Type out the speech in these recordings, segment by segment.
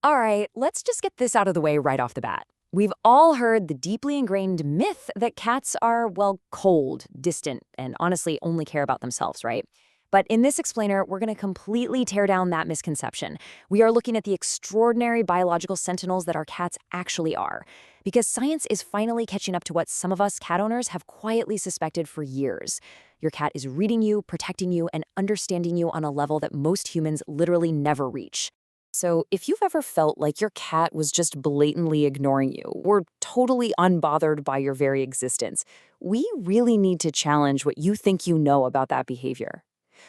All right, let's just get this out of the way right off the bat. We've all heard the deeply ingrained myth that cats are, well, cold, distant, and honestly only care about themselves, right? But in this explainer, we're going to completely tear down that misconception. We are looking at the extraordinary biological sentinels that our cats actually are. Because science is finally catching up to what some of us cat owners have quietly suspected for years. Your cat is reading you, protecting you, and understanding you on a level that most humans literally never reach. So, if you've ever felt like your cat was just blatantly ignoring you or totally unbothered by your very existence, we really need to challenge what you think you know about that behavior.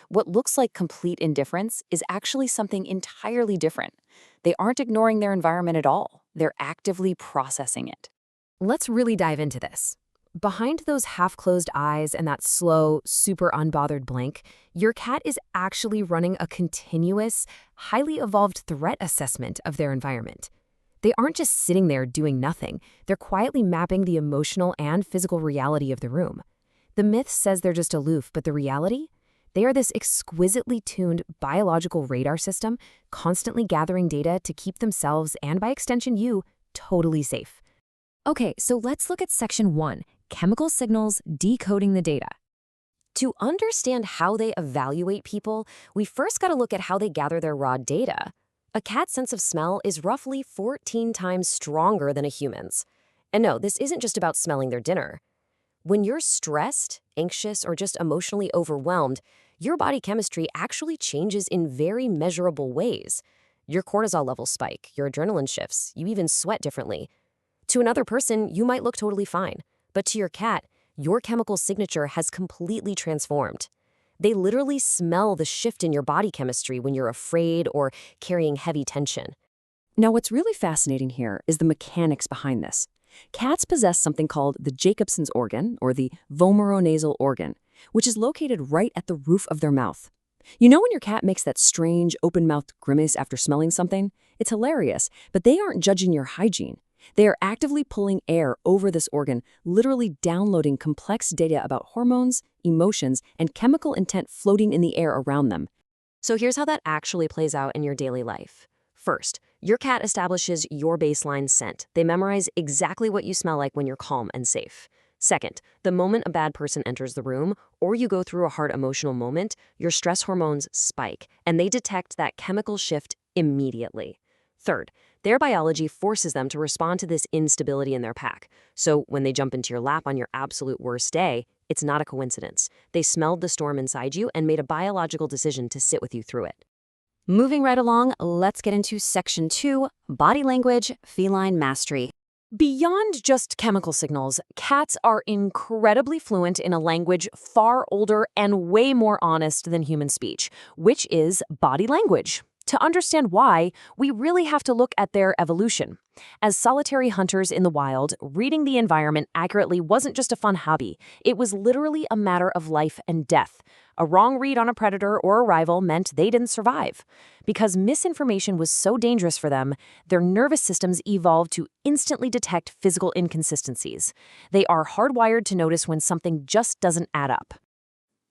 What looks like complete indifference is actually something entirely different. They aren't ignoring their environment at all, they're actively processing it. Let's really dive into this. Behind those half-closed eyes and that slow, super unbothered blink, your cat is actually running a continuous, highly evolved threat assessment of their environment. They aren't just sitting there doing nothing, they're quietly mapping the emotional and physical reality of the room. The myth says they're just aloof, but the reality? They are this exquisitely tuned biological radar system, constantly gathering data to keep themselves, and by extension you, totally safe. Okay, so let's look at Section 1, Chemical Signals Decoding the Data. To understand how they evaluate people, we first got to look at how they gather their raw data. A cat's sense of smell is roughly 14 times stronger than a human's. And no, this isn't just about smelling their dinner. When you're stressed, anxious, or just emotionally overwhelmed, your body chemistry actually changes in very measurable ways. Your cortisol levels spike, your adrenaline shifts, you even sweat differently. To another person, you might look totally fine, but to your cat, your chemical signature has completely transformed. They literally smell the shift in your body chemistry when you're afraid or carrying heavy tension. Now, what's really fascinating here is the mechanics behind this. Cats possess something called the Jacobson's organ, or the vomeronasal organ, which is located right at the roof of their mouth. You know when your cat makes that strange, open-mouthed grimace after smelling something? It's hilarious, but they aren't judging your hygiene. They are actively pulling air over this organ, literally downloading complex data about hormones, emotions, and chemical intent floating in the air around them. So here's how that actually plays out in your daily life. First, your cat establishes your baseline scent. They memorize exactly what you smell like when you're calm and safe. Second, the moment a bad person enters the room or you go through a hard emotional moment, your stress hormones spike, and they detect that chemical shift immediately. Third, their biology forces them to respond to this instability in their pack. So when they jump into your lap on your absolute worst day, it's not a coincidence. They smelled the storm inside you and made a biological decision to sit with you through it. Moving right along, let's get into Section 2, Body Language, Feline Mastery. Beyond just chemical signals, cats are incredibly fluent in a language far older and way more honest than human speech, which is body language. To understand why, we really have to look at their evolution. As solitary hunters in the wild, reading the environment accurately wasn't just a fun hobby. It was literally a matter of life and death. A wrong read on a predator or a rival meant they didn't survive. Because misinformation was so dangerous for them, their nervous systems evolved to instantly detect physical inconsistencies. They are hardwired to notice when something just doesn't add up.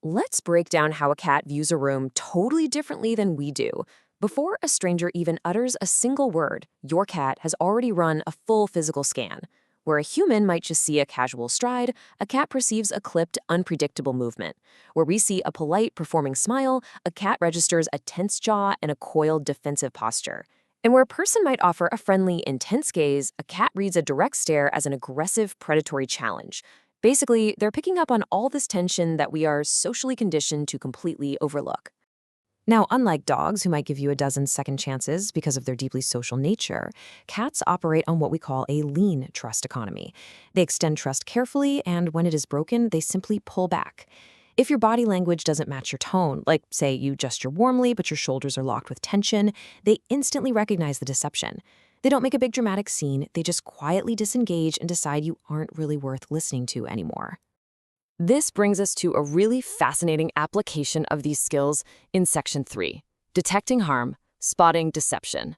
Let's break down how a cat views a room totally differently than we do. Before a stranger even utters a single word, your cat has already run a full physical scan. Where a human might just see a casual stride, a cat perceives a clipped, unpredictable movement. Where we see a polite, performing smile, a cat registers a tense jaw and a coiled, defensive posture. And where a person might offer a friendly, intense gaze, a cat reads a direct stare as an aggressive, predatory challenge. Basically, they're picking up on all this tension that we are socially conditioned to completely overlook. Now, unlike dogs, who might give you a dozen second chances because of their deeply social nature, cats operate on what we call a lean trust economy. They extend trust carefully, and when it is broken, they simply pull back. If your body language doesn't match your tone, like, say, you gesture warmly but your shoulders are locked with tension, they instantly recognize the deception. They don't make a big dramatic scene, they just quietly disengage and decide you aren't really worth listening to anymore. This brings us to a really fascinating application of these skills in Section 3, Detecting Harm, Spotting Deception.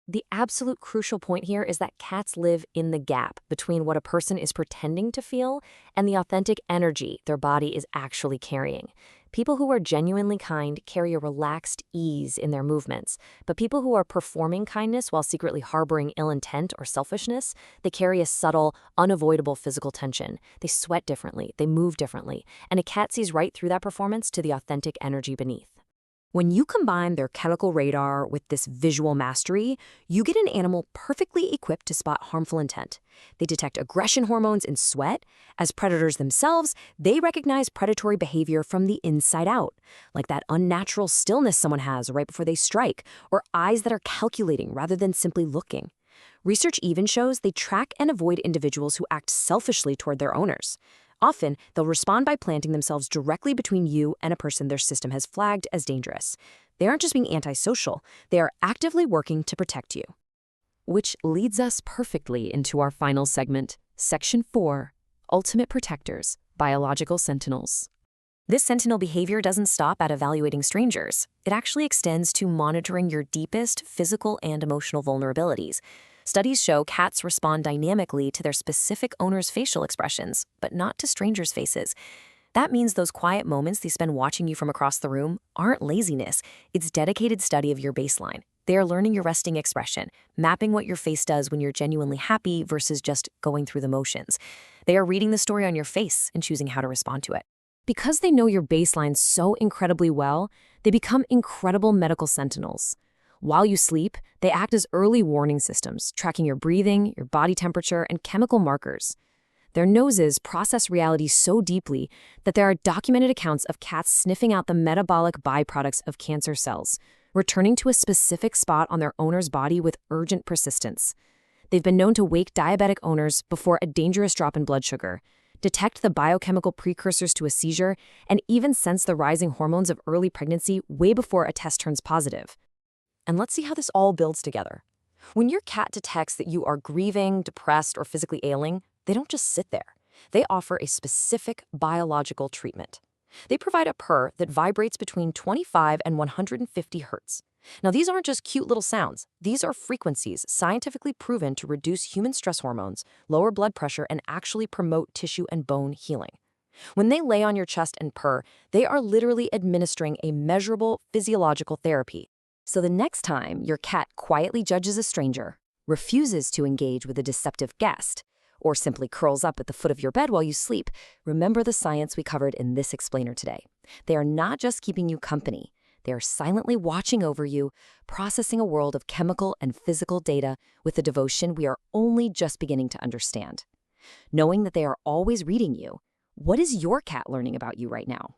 The absolute crucial point here is that cats live in the gap between what a person is pretending to feel and the authentic energy their body is actually carrying. People who are genuinely kind carry a relaxed ease in their movements, but people who are performing kindness while secretly harboring ill intent or selfishness, they carry a subtle, unavoidable physical tension. They sweat differently, they move differently, and a cat sees right through that performance to the authentic energy beneath. When you combine their chemical radar with this visual mastery, you get an animal perfectly equipped to spot harmful intent. They detect aggression hormones in sweat. As predators themselves, they recognize predatory behavior from the inside out, like that unnatural stillness someone has right before they strike, or eyes that are calculating rather than simply looking. Research even shows they track and avoid individuals who act selfishly toward their owners. Often, they'll respond by planting themselves directly between you and a person their system has flagged as dangerous. They aren't just being antisocial, they are actively working to protect you. Which leads us perfectly into our final segment, Section 4, Ultimate Protectors, Biological Sentinels. This sentinel behavior doesn't stop at evaluating strangers. It actually extends to monitoring your deepest physical and emotional vulnerabilities. Studies show cats respond dynamically to their specific owner's facial expressions, but not to strangers' faces. That means those quiet moments they spend watching you from across the room aren't laziness. It's dedicated study of your baseline. They are learning your resting expression, mapping what your face does when you're genuinely happy versus just going through the motions. They are reading the story on your face and choosing how to respond to it. Because they know your baseline so incredibly well, they become incredible medical sentinels. While you sleep, they act as early warning systems, tracking your breathing, your body temperature, and chemical markers. Their noses process reality so deeply that there are documented accounts of cats sniffing out the metabolic byproducts of cancer cells, returning to a specific spot on their owner's body with urgent persistence. They've been known to wake diabetic owners before a dangerous drop in blood sugar, detect the biochemical precursors to a seizure, and even sense the rising hormones of early pregnancy way before a test turns positive. And let's see how this all builds together. When your cat detects that you are grieving, depressed, or physically ailing, they don't just sit there. They offer a specific biological treatment. They provide a purr that vibrates between 25 and 150 hertz. Now, these aren't just cute little sounds. These are frequencies scientifically proven to reduce human stress hormones, lower blood pressure, and actually promote tissue and bone healing. When they lay on your chest and purr, they are literally administering a measurable physiological therapy. So the next time your cat quietly judges a stranger, refuses to engage with a deceptive guest, or simply curls up at the foot of your bed while you sleep, remember the science we covered in this explainer today. They are not just keeping you company. They are silently watching over you, processing a world of chemical and physical data with a devotion we are only just beginning to understand. Knowing that they are always reading you, what is your cat learning about you right now?